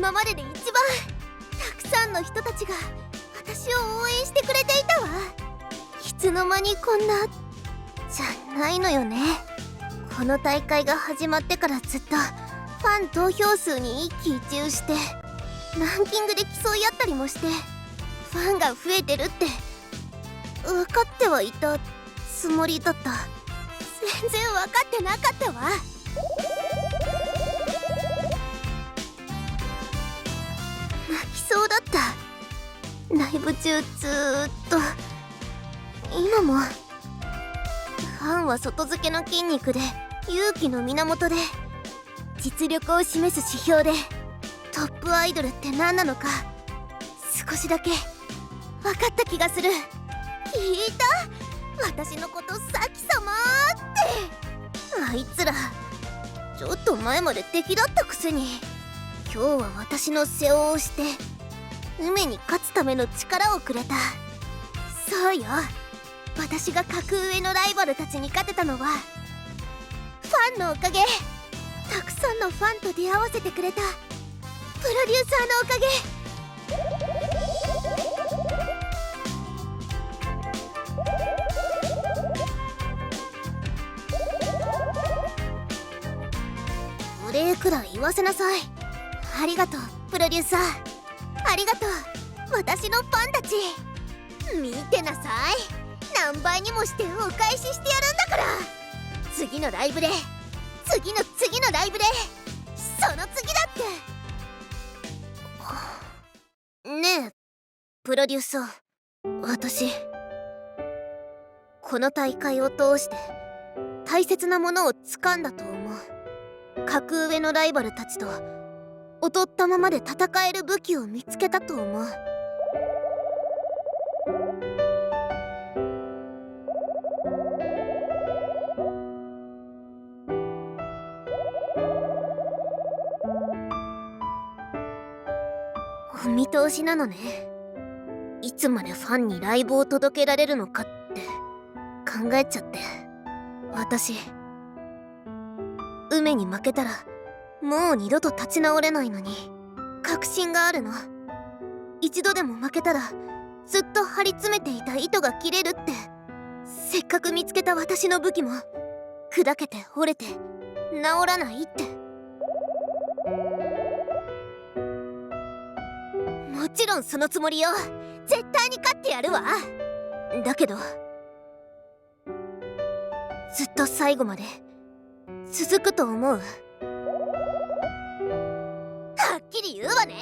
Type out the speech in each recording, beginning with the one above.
今までで一番たくさんの人たちが私を応援してくれていたわ。いつの間にこんなじゃないのよね。この大会が始まってからずっとファン投票数に一喜一憂してランキングで競い合ったりもしてファンが増えてるって分かってはいたつもりだった。全然分かってなかったわ。泣きそうだった。ライブ中ずーっと今も。ファンは外付けの筋肉で勇気の源で実力を示す指標でトップアイドルって何なのか少しだけ分かった気がする。聞いた？私のことサキ様って。あいつらちょっと前まで敵だったくせに今日は私の背負いをして梅に勝つための力をくれた。そうよ、私が格上のライバルたちに勝てたのはファンのおかげ。たくさんのファンと出会わせてくれたプロデューサーのおかげ。お礼くらい言わせなさい。ありがとうプロデューサー。ありがとう私のファンたち。見てなさい、何倍にもしてお返ししてやるんだから。次のライブで次の次のライブでその次だって。ねえプロデューサー、私この大会を通して大切なものを掴んだと思う。格上のライバルたちと劣ったままで戦える武器を見つけたと思う。お見通しなのね。いつまでファンにライブを届けられるのかって考えちゃって。私梅に負けたらもう二度と立ち直れないのに確信があるの。一度でも負けたらずっと張り詰めていた糸が切れるって。せっかく見つけた私の武器も砕けて折れて治らないって。もちろんそのつもりよ。絶対に勝ってやるわ。だけどずっと最後まで続くと思う。はっきり言うわね。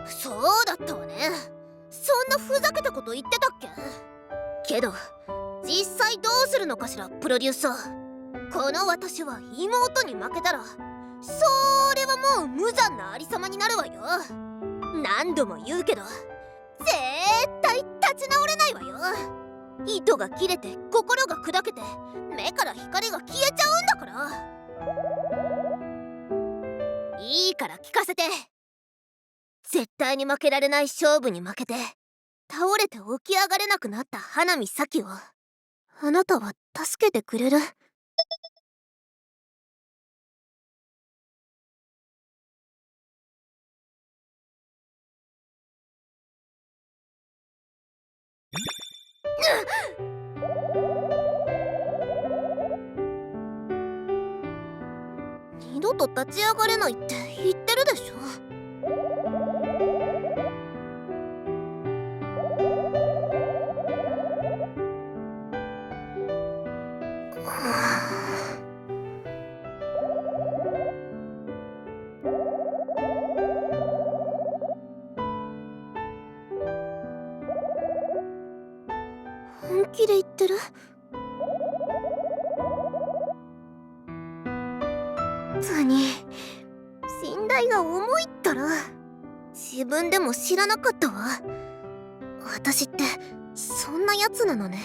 そうだったわね。そんなふざけたこと言ってたっけ？けど実際どうするのかしらプロデューサー。この私は妹に負けたらそれはもう無残なありさまになるわよ。何度も言うけど絶対立ち直れないわよ。糸が切れて心が砕けて目から光が消えちゃうんだから。いいから聞かせて。絶対に負けられない勝負に負けて倒れて起き上がれなくなった花見咲をあなたは助けてくれる？二度と立ち上がれないって言ってるでしょ。本気で言ってる？何信頼が重いったら。自分でも知らなかったわ。私ってそんなやつなのね。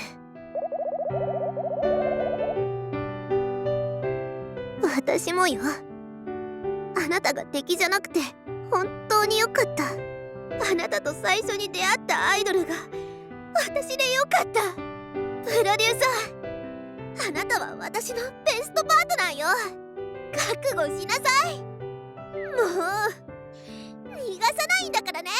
私もよ。あなたが敵じゃなくて本当によかった。あなたと最初に出会ったアイドルが私でよかった。プロデューサー、あなたは私のベストパートナーよ。覚悟しなさい。もう逃がさないんだからね。